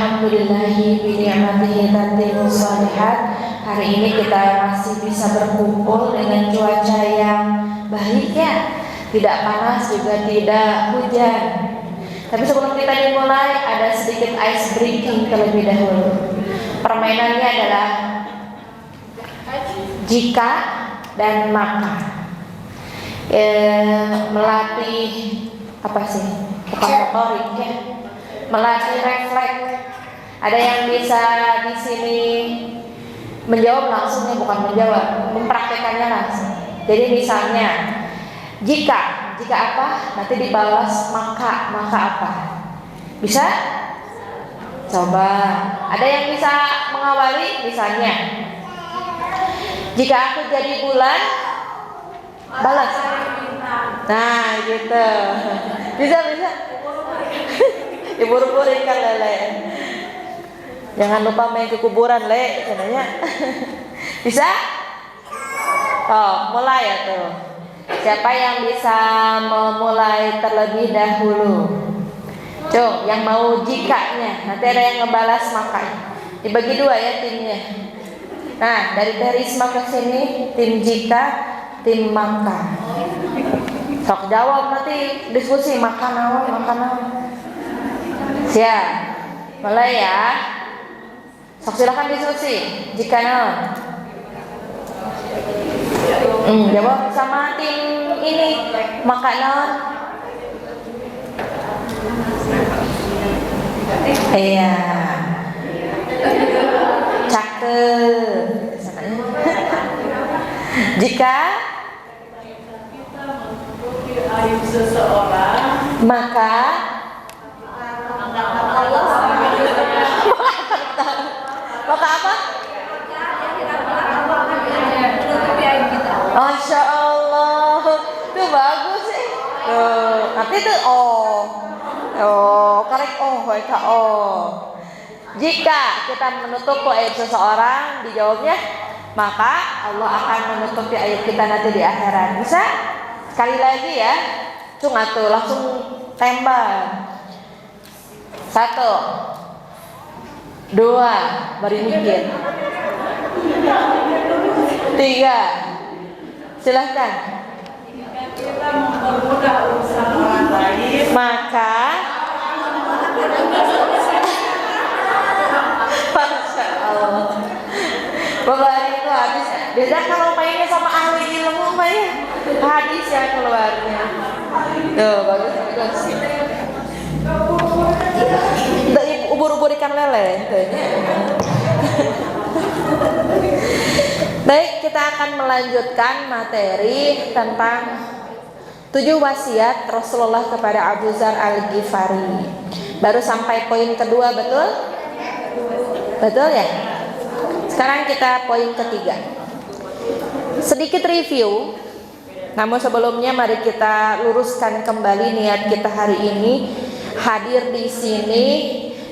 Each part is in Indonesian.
Alhamdulillahi bi ni'matihi tatimmu shalihat. Hari ini kita masih bisa berkumpul dengan cuaca yang baik ya. Tidak panas juga tidak hujan. Tapi sebelum kita dimulai ada sedikit ice breaking terlebih dahulu. Permainannya adalah jika dan maka. Melatih apa sih? Bukan motorik ya. Melatih refleks. Ada yang bisa di sini menjawab langsung ya, bukan menjawab, mempraktekannya langsung. Jadi misalnya jika apa? Nanti dibalas maka apa? Bisa? Coba. Ada yang bisa mengawali misalnya jika aku jadi bulan balas. Nah gitu. Bisa. Diburu-burin kan lele. Jangan lupa main ke kuburan le, katanya. Bisa? Oh, mulai ya tuh. Siapa yang bisa memulai terlebih dahulu? Cung, yang mau jikanya. Nanti ada yang ngebalas makanya. Dibagi dua ya timnya. Nah, dari Terisma ke sini tim jika, tim maka. Sok jawab nanti diskusi makan naon. Siap. Mulai ya. Sok silakan diskusi. Jika naon? Jawab sama tim ini. Maka naon? Iya. Cakep. Jika aib seseorang, maka apa? Masya Allah, itu bagus sih. Nanti itu korek Jika kita menutup aib seseorang, dijawabnya maka Allah akan menutupi aib kita nanti di akhirat. Bisa? Sekali lagi ya. Cung atuh langsung tembak. 1 2 baru mikir. 3 silahkan. Kita mempermudah urusan orang lain, maka Masya Allah. Bapak itu habis. Beda kalau mainnya sama ahli ilmu ya. Hadis ya keluarnya. Tuh bagus. Ubur-ubur ikan lele. Baik, kita akan melanjutkan materi tentang 7 wasiat Rasulullah kepada Abu Dzar Al-Ghifari. Baru sampai poin kedua, betul? Betul ya? Sekarang kita poin ketiga. Sedikit review. Namun sebelumnya mari kita luruskan kembali niat kita hari ini hadir di sini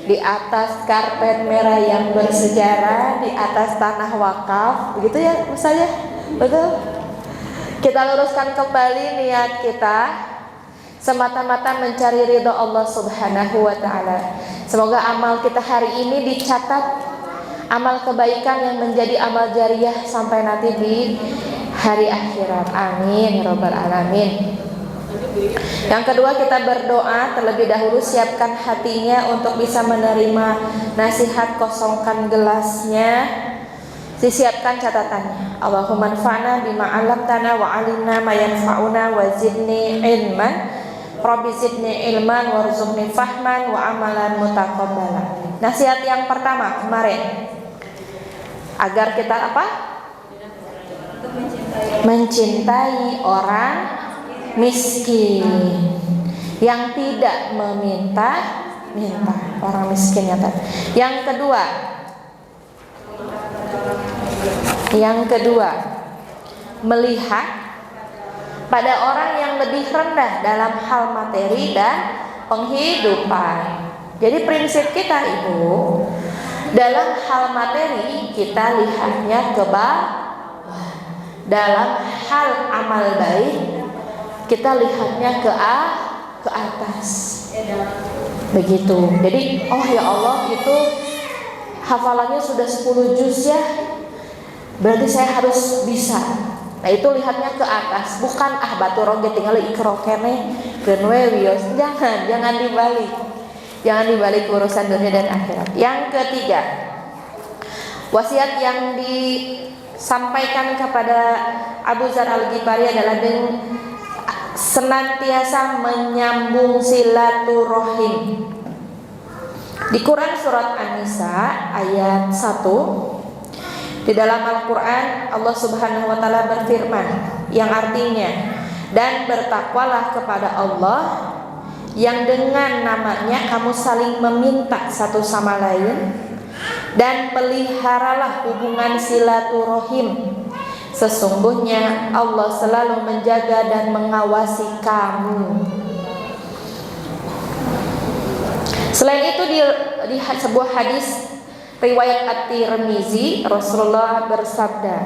di atas karpet merah yang bersejarah, di atas tanah wakaf, begitu ya misalnya, betul? Kita luruskan kembali niat kita semata-mata mencari ridho Allah Subhanahu wa Ta'ala. Semoga amal kita hari ini dicatat amal kebaikan yang menjadi amal jariah sampai nanti di hari akhirat. Amin ya rabbal alamin. Yang kedua, kita berdoa terlebih dahulu, siapkan hatinya untuk bisa menerima nasihat, kosongkan gelasnya, disiapkan catatannya. Allahumma anfa'na bima 'allamtana wa 'allimna ma yanfa'una wa zidni ilman. Rabbi zidni ilman warzuqni fahman wa amalan mutaqabbalan. Nasihat yang pertama kemarin, agar kita apa? Mencintai orang miskin, yang tidak meminta orang miskin ya kan. Yang kedua, melihat pada orang yang lebih rendah dalam hal materi dan penghidupan. Jadi prinsip kita Ibu, dalam hal materi kita lihatnya ke bawah, dalam hal amal baik kita lihatnya ke atas. Begitu. Jadi, oh ya Allah, itu hafalannya sudah 10 juz ya. Berarti saya harus bisa. Nah, itu lihatnya ke atas, bukan batu roge tinggal ikro kene geun we wios. Jangan dibalik. Jangan dibalik urusan dunia dan akhirat. Yang ketiga, wasiat yang disampaikan kepada Abu Dzar Al-Ghifari adalah dengan senantiasa menyambung silaturahim. Di Quran surat An-Nisa ayat 1, di dalam Al-Quran Allah Subhanahu wa Ta'ala berfirman yang artinya, dan bertakwalah kepada Allah yang dengan namanya kamu saling meminta satu sama lain, dan peliharalah hubungan silaturahim. Sesungguhnya Allah selalu menjaga dan mengawasi kamu. Selain itu di sebuah hadis riwayat At-Tirmizi, Rasulullah bersabda,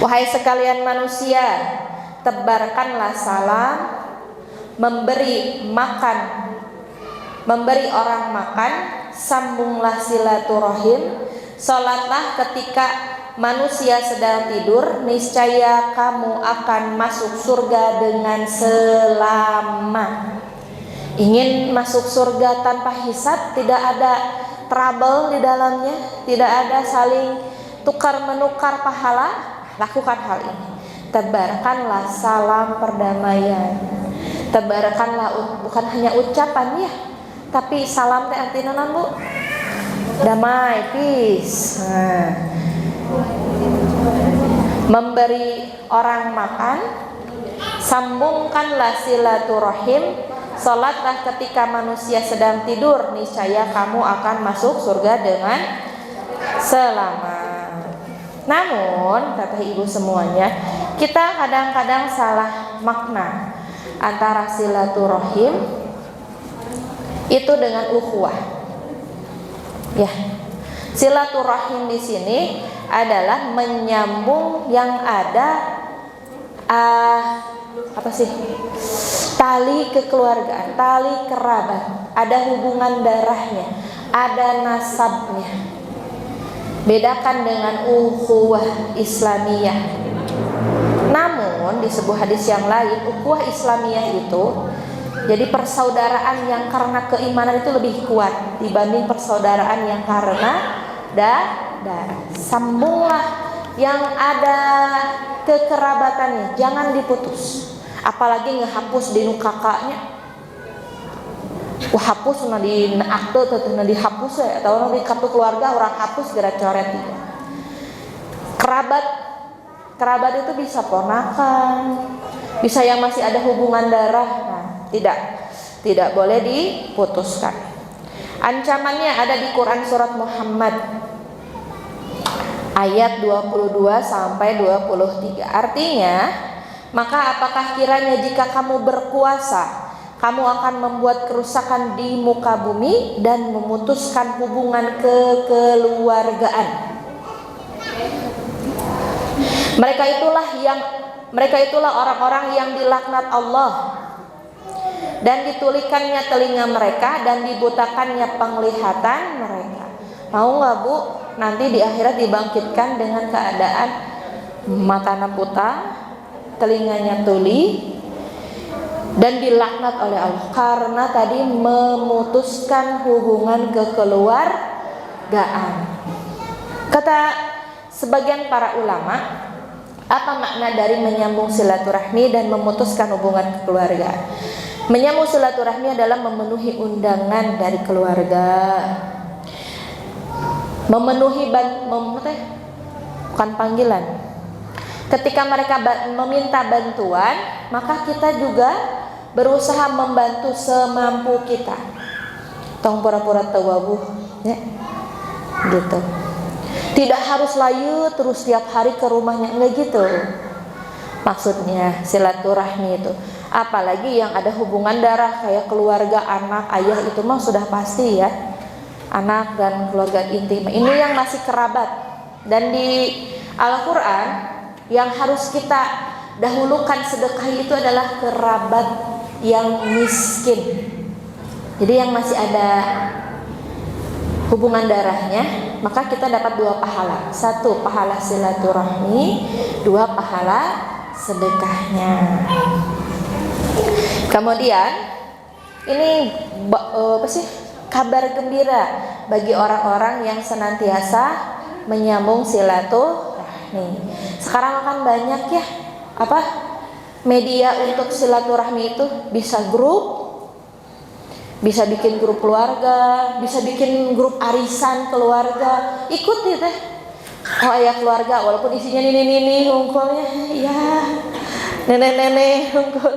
wahai sekalian manusia, tebarkanlah salam, memberi orang makan, sambunglah silaturahim, salatlah ketika manusia sedang tidur, niscaya kamu akan masuk surga dengan selamat. Ingin masuk surga tanpa hisab, tidak ada trouble di dalamnya, tidak ada saling tukar menukar pahala, lakukan hal ini. Tebarkanlah salam perdamaian. Tebarkanlah bukan hanya ucapan ya, tapi salam teh artinya naon, Bu? Damai, peace. Memberi orang makan, sambungkanlah silaturahim. Salatlah ketika manusia sedang tidur, niscaya kamu akan masuk surga dengan selamat. Namun, kata ibu semuanya, kita kadang-kadang salah makna antara silaturahim itu dengan ukhuwah. Ya, silaturahim di sini adalah menyambung yang ada tali kekeluargaan, tali kerabat, ada hubungan darahnya, ada nasabnya. Bedakan dengan ukhuwah Islamiyah. Namun di sebuah hadis yang lain, ukhuwah Islamiyah itu jadi persaudaraan yang karena keimanan itu lebih kuat dibanding persaudaraan yang karena darah. Sambunglah yang ada kekerabatannya, jangan diputus. Apalagi ngehapus di nu kakaknya. Wah, hapus na di akte atau na dihapus ya, atau di kartu keluarga orang hapus gara coret itu. Kerabat itu bisa ponakan, bisa yang masih ada hubungan darah. Nah, tidak boleh diputuskan. Ancamannya ada di Quran surat Muhammad ayat 22 sampai 23. Artinya, maka apakah kiranya jika kamu berkuasa, kamu akan membuat kerusakan di muka bumi dan memutuskan hubungan kekeluargaan. Mereka itulah orang-orang yang dilaknat Allah dan ditulikannya telinga mereka dan dibutakannya penglihatan mereka. Mau nggak, Bu? Nanti di akhirat dibangkitkan dengan keadaan matanya buta, telinganya tuli, dan dilaknat oleh Allah karena tadi memutuskan hubungan kekeluargaan. Kata sebagian para ulama, apa makna dari menyambung silaturahmi dan memutuskan hubungan kekeluargaan? Menyambung silaturahmi adalah memenuhi undangan dari keluarga, memenuhi bukan panggilan. Ketika mereka meminta bantuan, maka kita juga berusaha membantu semampu kita. Tong pura-pura tawabuh, ya, gitu. Tidak harus layu terus tiap hari ke rumahnya, enggak gitu. Maksudnya silaturahmi itu, apalagi yang ada hubungan darah kayak keluarga, anak, ayah, itu mah sudah pasti ya. Anak dan keluarga inti, ini yang masih kerabat. Dan di Al-Quran yang harus kita dahulukan sedekah itu adalah kerabat yang miskin. Jadi yang masih ada hubungan darahnya, maka kita dapat 2 pahala. 1 pahala silaturahmi, 2 pahala sedekahnya. Kemudian ini kabar gembira bagi orang-orang yang senantiasa menyambung silaturahmi. Sekarang kan banyak ya media untuk silaturahmi itu, bisa grup, bisa bikin grup keluarga, bisa bikin grup arisan keluarga, ikuti teh. Oh ya keluarga, walaupun isinya nini hungkulnya, ya nenek hungkul.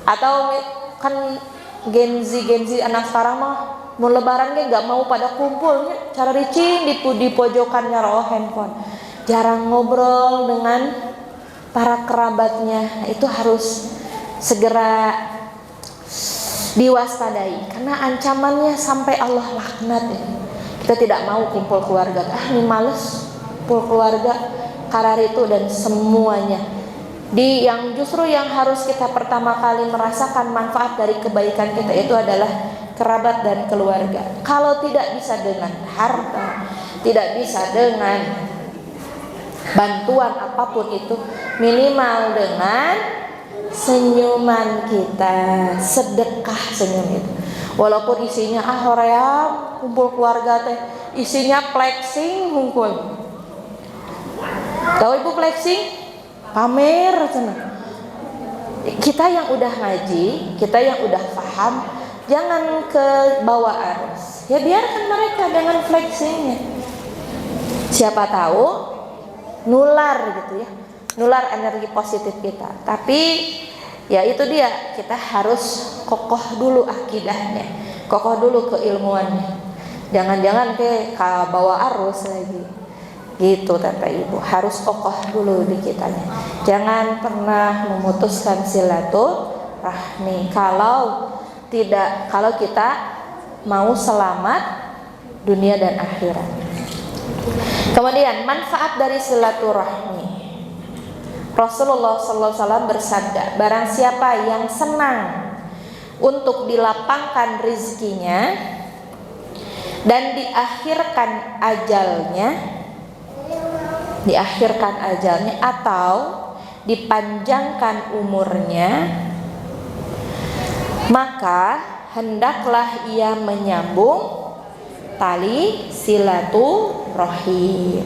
Atau kan Gen Z anak sekarang mah mau lebaran nggak mau pada kumpulnya, cara ricing di pojokan nyaro handphone, jarang ngobrol dengan para kerabatnya. Itu harus segera diwaspadai karena ancamannya sampai Allah laknat ya. Kita tidak mau kumpul keluarga, ini males kumpul keluarga karar itu dan semuanya. Justru yang harus kita pertama kali merasakan manfaat dari kebaikan kita itu adalah kerabat dan keluarga. Kalau tidak bisa dengan harta, tidak bisa dengan bantuan apapun itu, minimal dengan senyuman kita, sedekah senyum itu. Walaupun isinya horea kumpul keluarga teh, isinya flexing hungkul. Tahu ibu flexing? Pamer cenah. Kita yang udah ngaji, kita yang udah paham, jangan ke bawah arus. Ya biarkan mereka dengan flexingnya. Siapa tahu nular gitu ya, nular energi positif kita. Tapi ya itu dia, kita harus kokoh dulu akidahnya, kokoh dulu keilmuannya. Jangan-jangan ke bawah arus lagi. Gitu Bapak Ibu, harus kokoh dulu di kitanya. Jangan pernah memutuskan silaturahmi kalau kita mau selamat dunia dan akhirat. Kemudian manfaat dari silaturahmi. Rasulullah SAW bersabda, barang siapa yang senang untuk dilapangkan rezekinya dan diakhirkan ajalnya atau dipanjangkan umurnya, maka hendaklah ia menyambung tali silaturahim.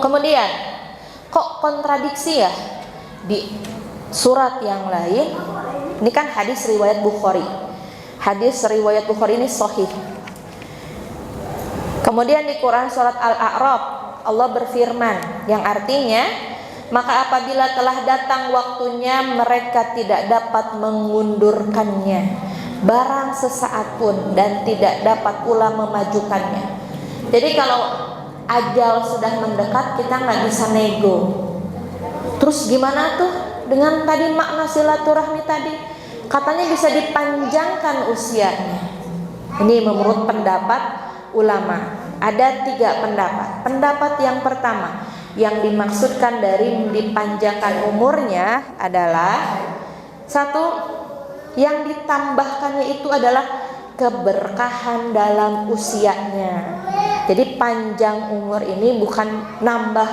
Kemudian kok kontradiksi ya di surat yang lain? Ini kan hadis riwayat Bukhari. Hadis riwayat Bukhari ini sahih. Kemudian di Quran surat Al-A'raf Allah berfirman yang artinya, maka apabila telah datang waktunya mereka tidak dapat mengundurkannya barang sesaat pun dan tidak dapat pula memajukannya. Jadi kalau ajal sudah mendekat kita nggak bisa nego. Terus gimana tuh dengan tadi makna silaturahmi tadi? Katanya bisa dipanjangkan usianya. Ini menurut pendapat ulama. Ada 3 pendapat. Pendapat yang pertama, yang dimaksudkan dari dipanjangkan umurnya adalah 1, yang ditambahkannya itu adalah keberkahan dalam usianya. Jadi panjang umur ini bukan nambah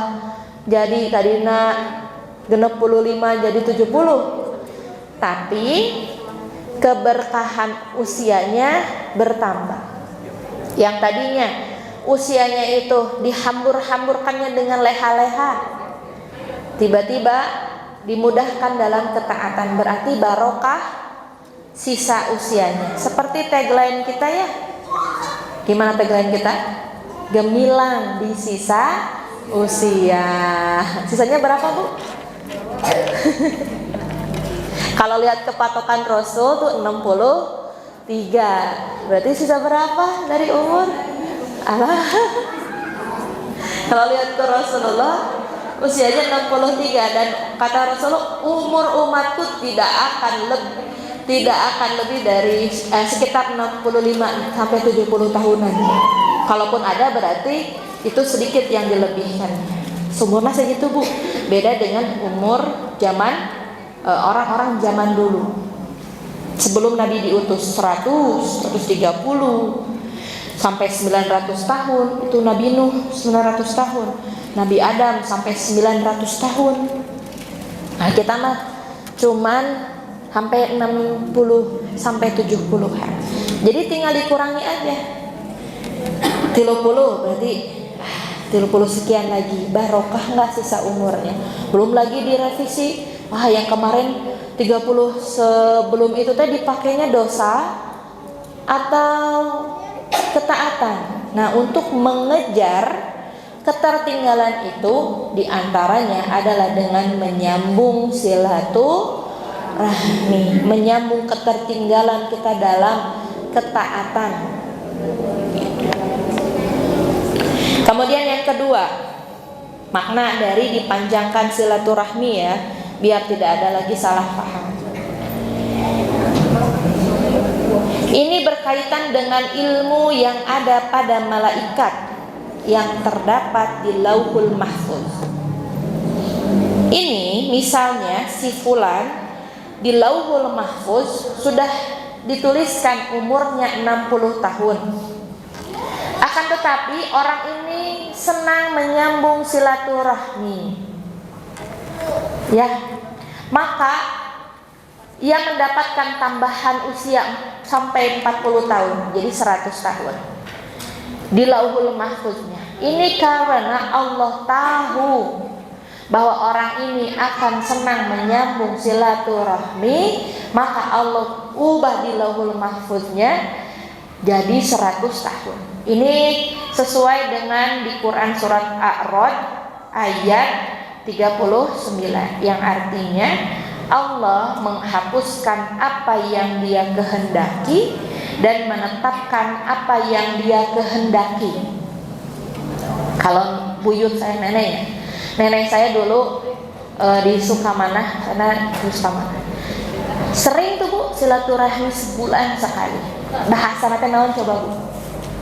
jadi tadina 65 jadi 70, tapi keberkahan usianya bertambah. Yang tadinya usianya itu dihambur-hamburkannya dengan leha-leha, tiba-tiba dimudahkan dalam ketaatan, berarti barokah sisa usianya. Seperti tagline kita ya. Gimana tagline kita? Gemilang di sisa usia. Sisanya berapa, Bu? Kalau lihat kepatokan Rasul tuh 63. Berarti sisa berapa dari umur? Kalau lihat ke Rasulullah usianya 63 dan kata Rasulullah umur umatku tidak akan lebih dari sekitar 65 sampai 70 tahunan. Kalaupun ada berarti itu sedikit yang dilebihkan. Umurnya segitu, Bu. Beda dengan umur zaman orang-orang zaman dulu. Sebelum Nabi diutus 100, 130 sampai 900 tahun, itu Nabi Nuh 900 tahun, Nabi Adam sampai 900 tahun. Nah, kita mah cuman sampai 60 sampai 70-an. Jadi tinggal dikurangi aja. 30 berarti 30 sekian lagi, barokah nggak sisa umurnya. Belum lagi direvisi. Wah, yang kemarin 30 sebelum itu teh dipakainya dosa atau ketaatan. Nah, untuk mengejar ketertinggalan itu diantaranya adalah dengan menyambung silaturahmi, menyambung ketertinggalan kita dalam ketaatan. Kemudian yang kedua, makna dari dipanjangkan silaturahmi ya, biar tidak ada lagi salah paham. Ini berkaitan dengan ilmu yang ada pada malaikat yang terdapat di Lauhul Mahfuz. Ini misalnya si fulan di Lauhul Mahfuz sudah dituliskan umurnya 60 tahun. Akan tetapi orang ini senang menyambung silaturahmi. Ya, maka ia mendapatkan tambahan usia sampai 40 tahun, jadi 100 tahun di Lauhul Mahfuznya. Ini karena Allah tahu bahwa orang ini akan senang menyambung silaturahmi, maka Allah ubah di Lauhul Mahfuznya jadi 100 tahun. Ini sesuai dengan di Quran surat A'rad ayat 39, yang artinya Allah menghapuskan apa yang Dia kehendaki dan menetapkan apa yang Dia kehendaki. Kalau buyut saya nenek saya dulu di Sukamanah, sana di Sukamanah. Sering tuh Bu silaturahmi sebulan sekali. Bahasa nanti naon coba Bu?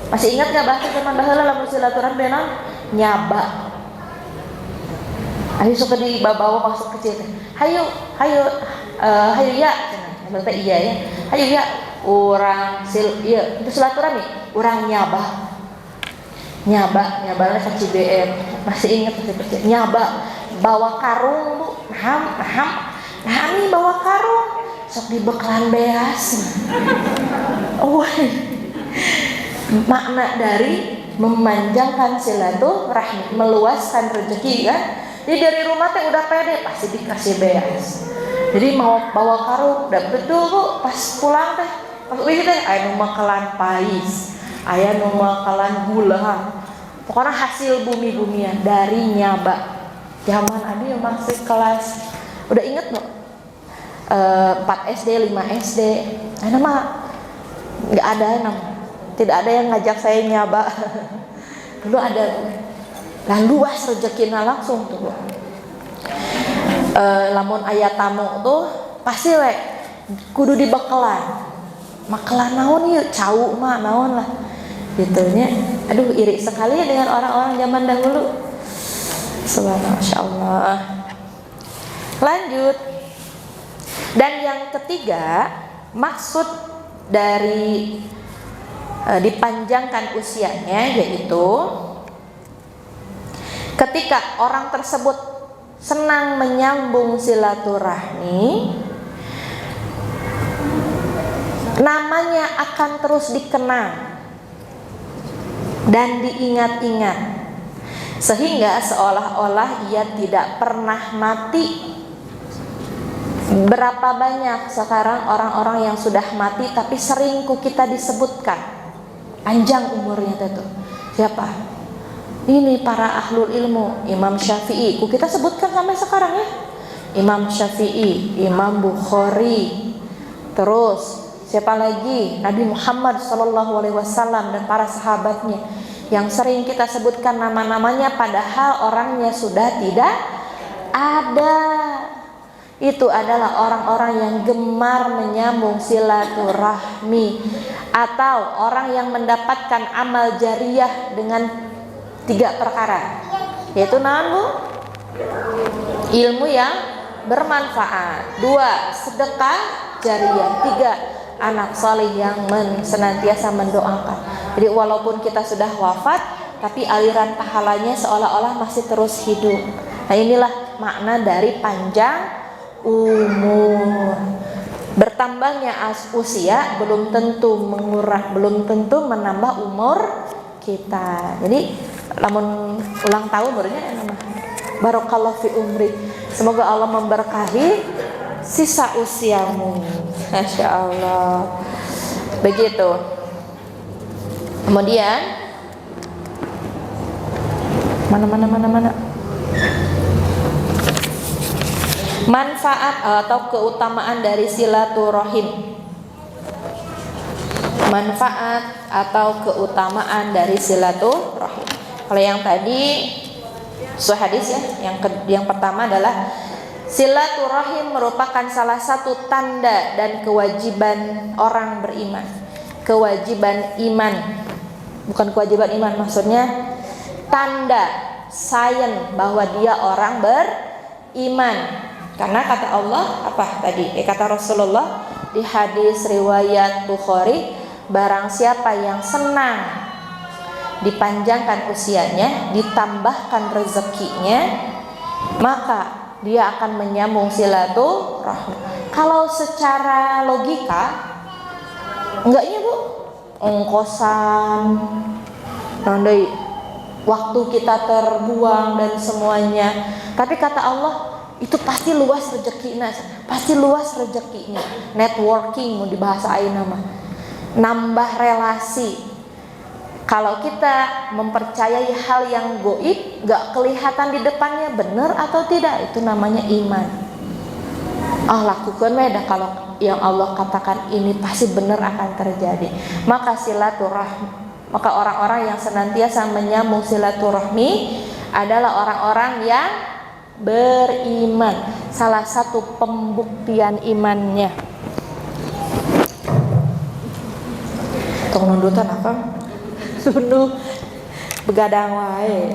Masih ingat nggak bahasa zaman baheula lamun silaturahmi naon? Nyaba. Ayo suka dibawa masuk kecil. Hayu ya. Berarti iya ya. Hayu ya. Orang iya itu silaturahmi. Orang nyaba ke CBM. Masih ingat masih kecil. Nyaba bawa karung Bu. Nah ini bawa karung. Sok dibeklan beas. Makna dari memanjangkan silaturahmi, meluaskan rezeki kan. Jadi dari rumah teh udah pede pasti dikasih beas. Jadi mau bawa karung, udah betul Bu, pas pulang teh, pas wih teh, aya nu makalan pais, aya nu makalan gula. Pokoknya hasil bumi-bumian dari nyaba. Zaman abi masih kelas, udah inget no? 4 SD, 5 SD. Nah, mah nggak ada tidak ada yang ngajak saya nyaba. Dulu ada. Lah luas rezekina langsung tuh. Lamun aya tamu tuh pasti kudu dibekelan. Makelan naon ieu? Cau mah naon lah. Gitu nya. Aduh iri sekali ya dengan orang-orang zaman dahulu. Subhanallah, masyaallah. Lanjut. Dan yang ketiga, maksud dari dipanjangkan usianya yaitu ketika orang tersebut senang menyambung silaturahmi, namanya akan terus dikenang dan diingat-ingat, sehingga seolah-olah ia tidak pernah mati. Berapa banyak sekarang orang-orang yang sudah mati tapi sering kita disebutkan, panjang umurnya itu. Siapa? Ini para ahlul ilmu, Imam Syafi'i, kita sebutkan sampai sekarang ya. Imam Syafi'i, Imam Bukhari, terus siapa lagi? Nabi Muhammad SAW dan para sahabatnya yang sering kita sebutkan nama-namanya padahal orangnya sudah tidak ada. Itu adalah orang-orang yang gemar menyambung silaturahmi atau orang yang mendapatkan amal jariah dengan 3 perkara, yaitu naon Bu? Ilmu yang bermanfaat. 2, sedekah jariyah. 3, anak saleh yang senantiasa mendoakan. Jadi walaupun kita sudah wafat, tapi aliran pahalanya seolah-olah masih terus hidup. Nah, inilah makna dari panjang umur. Bertambahnya usia belum tentu belum tentu menambah umur kita. Jadi lamun ulang tahun barunya nama barakallahu fi umri. Semoga Allah memberkahi sisa usiamu. Masya Allah. Begitu. Kemudian mana manfaat atau keutamaan dari silaturahim. Manfaat atau keutamaan dari silaturahim. Kalau yang tadi hadis ya, yang pertama adalah silaturahim merupakan salah satu tanda dan kewajiban orang beriman. Kewajiban iman, bukan kewajiban iman, maksudnya tanda sign bahwa dia orang beriman. Karena kata Allah apa tadi? Kata Rasulullah di hadis riwayat Bukhari, barang siapa yang senang dipanjangkan usianya, ditambahkan rezekinya, maka dia akan menyambung silaturahmi. Kalau secara logika enggaknya Bu, ongkosan nandai waktu kita terbuang dan semuanya. Tapi kata Allah itu pasti luas rezekinya, pasti luas rezekinya. Networking mau dibahasa ayeuna mah. Nambah relasi. Kalau kita mempercayai hal yang goib, gak kelihatan di depannya benar atau tidak, itu namanya iman. Lakukan dah kalau yang Allah katakan ini pasti benar akan terjadi. Maka silaturahmi, maka orang-orang yang senantiasa menyambung silaturahmi adalah orang-orang yang beriman. Salah satu pembuktian imannya. Tong nundutan apa? Sunu begadang wae.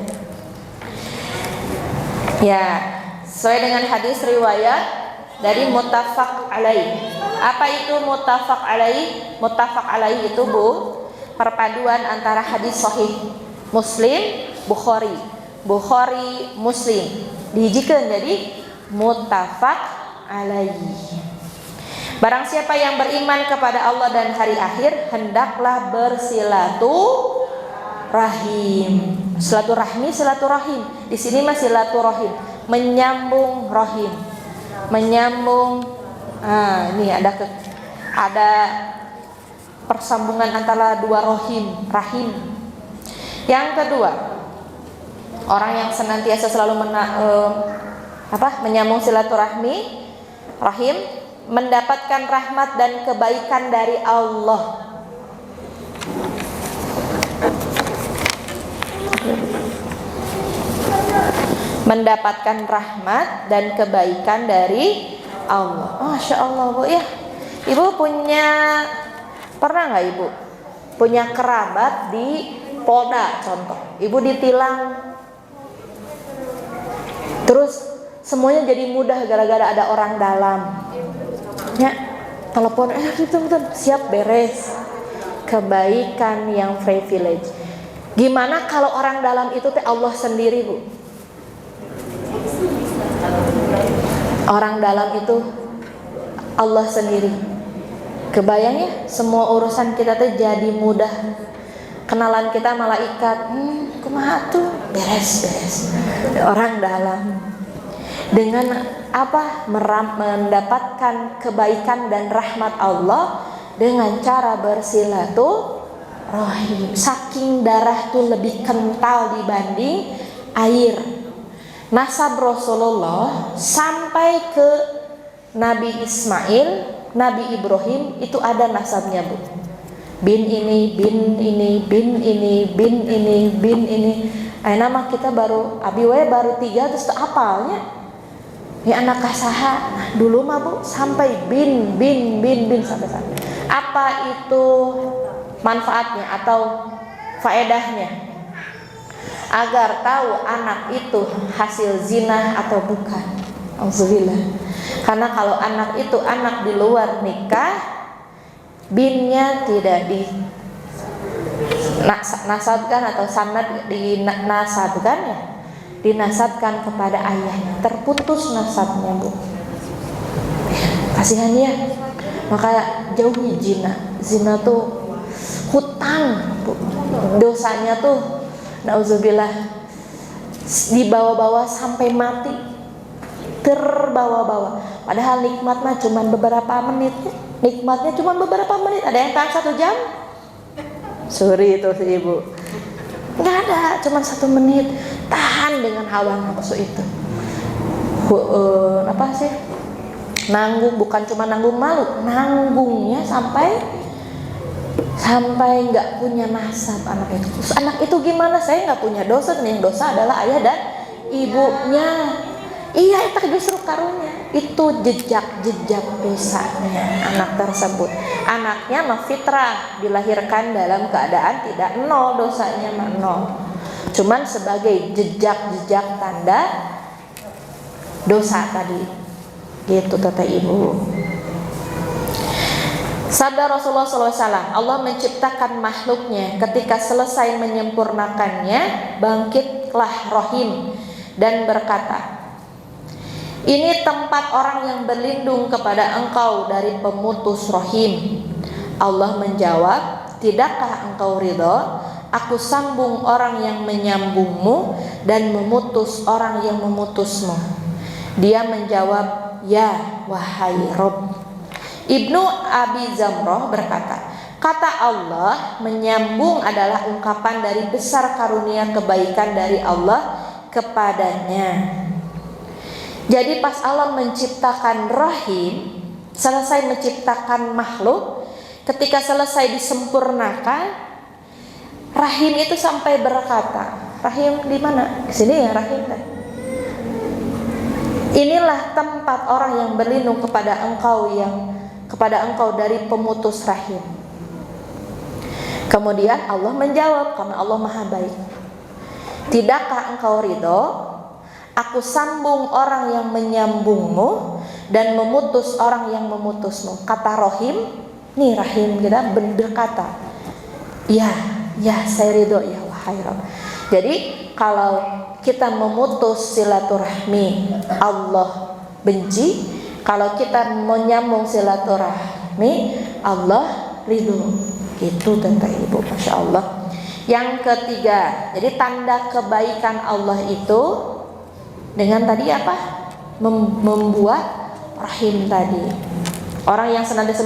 Ya, sesuai dengan hadis riwayat dari muttafaq alaih. Apa itu muttafaq alaih? Muttafaq alaih itu Bu, perpaduan antara hadis sahih Muslim, Bukhari, Muslim dihijikeun jadi muttafaq alaihi. Barang siapa yang beriman kepada Allah dan hari akhir, hendaklah bersilaturahim. Silaturahim. Di sini mah silaturahim, menyambung rahim. Menyambung ini ada persambungan antara dua rahim. Yang kedua, orang yang senantiasa selalu menyambung silaturahmi, rahim, mendapatkan rahmat dan kebaikan dari Allah. Mendapatkan rahmat dan kebaikan dari Allah. Masya Allah Bu ya. Ibu pernah nggak Ibu punya kerabat di Polda contoh? Ibu ditilang, terus semuanya jadi mudah gara-gara ada orang dalam. Ya, telepon betul siap beres. Kebaikan yang privilege. Gimana kalau orang dalam itu teh Allah sendiri Bu? Orang dalam itu Allah sendiri. Kebayang ya, semua urusan kita teh jadi mudah. Kenalan kita malaikat, kumaha tuh? Beres. Orang dalam. Dengan apa? Mendapatkan kebaikan dan rahmat Allah dengan cara bersilaturahim. Saking darah tuh lebih kental dibanding air. Nasab Rasulullah sampai ke Nabi Ismail, Nabi Ibrahim itu ada nasabnya Bu. Bin ini. Nama kita baru abi we baru 3 terus apalnya. Ini anak kasaha. Nah, dulu mah Bu sampai bin sampai. Apa itu manfaatnya atau faedahnya? Agar tahu anak itu hasil zina atau bukan. Alhamdulillah. Karena kalau anak itu anak di luar nikah, binnya tidak di nasabkan atau sanad dinasabkan ya, dinasabkan kepada ayahnya, terputus nasabnya Bu. Kasihan ya. Maka jauhi zina. Zina tuh hutang Bu. Dosanya tuh nauzubillah dibawa-bawa sampai mati, terbawa-bawa. Padahal nikmatnya cuma beberapa menit. Nikmatnya cuma beberapa menit. Ada yang tahan 1 jam? Suri itu si ibu. Nggak ada, cuma 1 menit. Tahan dengan hawa nafsu itu. Apa sih? Nanggung, bukan cuma nanggung malu, nanggungnya sampai nggak punya nasab anak itu. Terus anak itu gimana? Saya nggak punya dosa, nih yang dosa adalah ayah dan ibunya. Iya, itu justru karunia. Itu jejak dosanya anak tersebut. Anaknya mah fitrah, dilahirkan dalam keadaan tidak nol, dosanya mah nol. Cuman sebagai jejak tanda dosa tadi. Gitu kata ibu. Sabda Rasulullah SAW, Allah menciptakan makhluknya, ketika selesai menyempurnakannya, bangkitlah rohim dan berkata, ini tempat orang yang berlindung kepada engkau dari pemutus rohim. Allah menjawab, tidakkah engkau ridho? Aku sambung orang yang menyambungmu dan memutus orang yang memutusmu. Dia menjawab, ya wahai Rabb. Ibnu Abi Zamroh berkata, kata Allah menyambung adalah ungkapan dari besar karunia kebaikan dari Allah kepadanya. Jadi pas Allah menciptakan rahim, selesai menciptakan makhluk, ketika selesai disempurnakan, rahim itu sampai berkata, rahim di mana? Di sini ya rahim. Inilah tempat orang yang berlindung kepada engkau dari pemutus rahim. Kemudian Allah menjawab, karena Allah Maha Baik. Tidakkah engkau ridho? Aku sambung orang yang menyambungmu dan memutus orang yang memutusmu. Kata rohim, nih rahim kita berkata, ya saya ridho ya wahai Rabb. Jadi kalau kita memutus silaturahmi, Allah benci. Kalau kita menyambung silaturahmi, Allah ridho. Gitu kata ibu, masya Allah. Yang ketiga, jadi tanda kebaikan Allah itu dengan tadi apa? Membuat rahim tadi. Orang yang senantiasa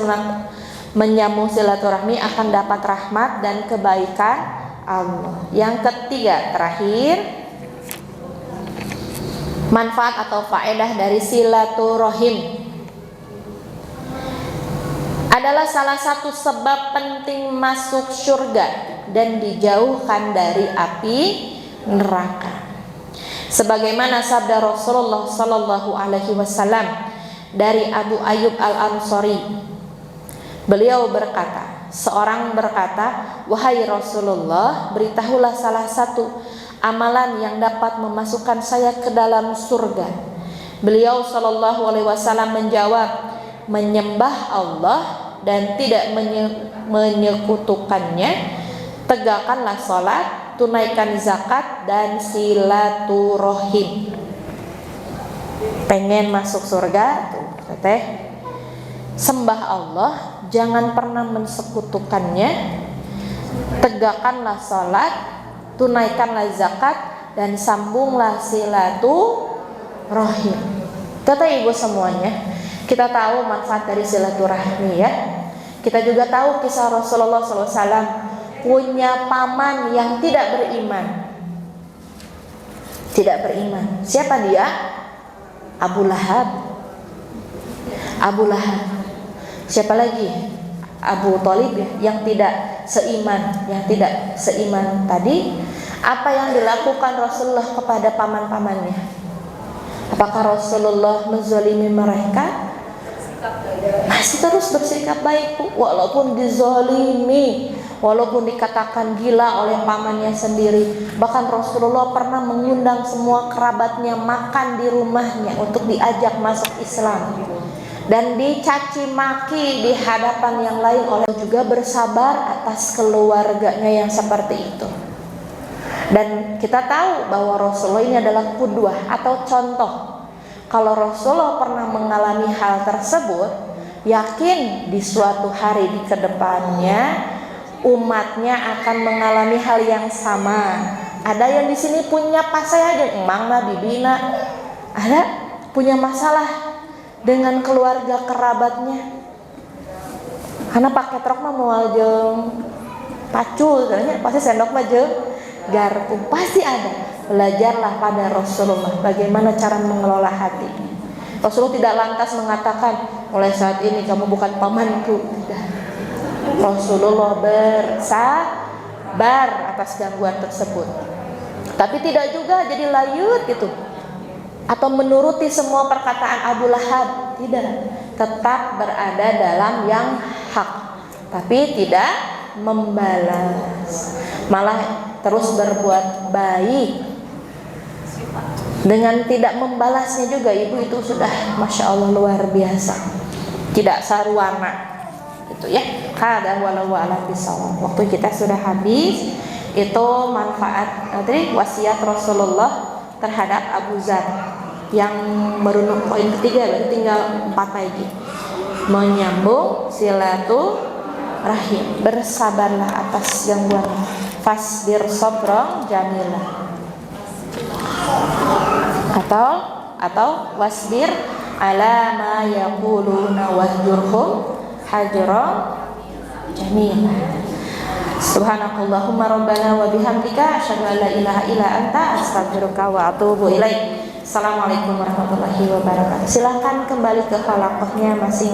menyambung silaturahmi akan dapat rahmat dan kebaikan Allah. Yang ketiga, terakhir, manfaat atau faedah dari silaturahim adalah salah satu sebab penting masuk surga dan dijauhkan dari api neraka. Sebagaimana sabda Rasulullah sallallahu alaihi wasallam dari Abu Ayyub Al-Ansari. Beliau berkata, seorang berkata, wahai Rasulullah, beritahulah salah satu amalan yang dapat memasukkan saya ke dalam surga. Beliau sallallahu alaihi wasallam menjawab, menyembah Allah dan tidak menyekutukannya, tegakkanlah salat, tunaikan zakat dan silaturahim. Pengen masuk surga tuh, teteh, sembah Allah, jangan pernah mensekutukannya, tegakkanlah salat, tunaikanlah zakat dan sambunglah silaturahim. Kata ibu semuanya, kita tahu manfaat dari silaturahmi ya. Kita juga tahu kisah Rasulullah SAW punya paman yang tidak beriman. Tidak beriman. Siapa dia? Abu Lahab. Abu Lahab. Siapa lagi? Abu Thalib ya, yang tidak seiman, tadi. Apa yang dilakukan Rasulullah kepada paman-pamannya? Apakah Rasulullah menzalimi mereka? masih terus bersikap baik Bu, walaupun dizalimi, walaupun dikatakan gila oleh pamannya sendiri. Bahkan Rasulullah pernah mengundang semua kerabatnya makan di rumahnya untuk diajak masuk Islam, dan dicaci maki di hadapan yang lain oleh, juga bersabar atas keluarganya yang seperti itu. Dan kita tahu bahwa Rasulullah ini adalah qudwah atau contoh. Kalau Rasulullah pernah mengalami hal tersebut, yakin di suatu hari di kedepannya umatnya akan mengalami hal yang sama. Ada yang di sini punya pasai aja, emang na bibina, ada punya masalah dengan keluarga kerabatnya, karena pakai truk mah moal jeung pacul, katanya pasti sendok mah jeung garpu, pasti ada. Belajarlah pada Rasulullah bagaimana cara mengelola hati. Rasulullah tidak lantas mengatakan mulai saat ini kamu bukan pamanku, tidak. Rasulullah bersabar atas gangguan tersebut, tapi tidak juga jadi layut gitu atau menuruti semua perkataan Abu Lahab, tidak. Tetap berada dalam yang hak, tapi tidak membalas, malah terus berbuat baik. Dengan tidak membalasnya juga ibu itu sudah Masya Allah luar biasa, tidak sarwana itu ya. Kada walau alam bisawab. Waktu kita sudah habis. Itu manfaat tadi wasiat Rasulullah terhadap Abu Zar yang baru poin ketiga, berarti tinggal 4 lagi. Menyambung silaturahim, bersabarlah atas gangguan, fasbir sabrang jamilah, atau wasbir ala ma yaquluna wahjurhum hajran jamila. Subhanakallahumma rabbana wa bihamdika asyhadu an la ilaha illa anta astaghfiruka wa atubu ilaik. Assalamualaikum warahmatullahi wabarakatuh. Silakan kembali ke halaqahnya masing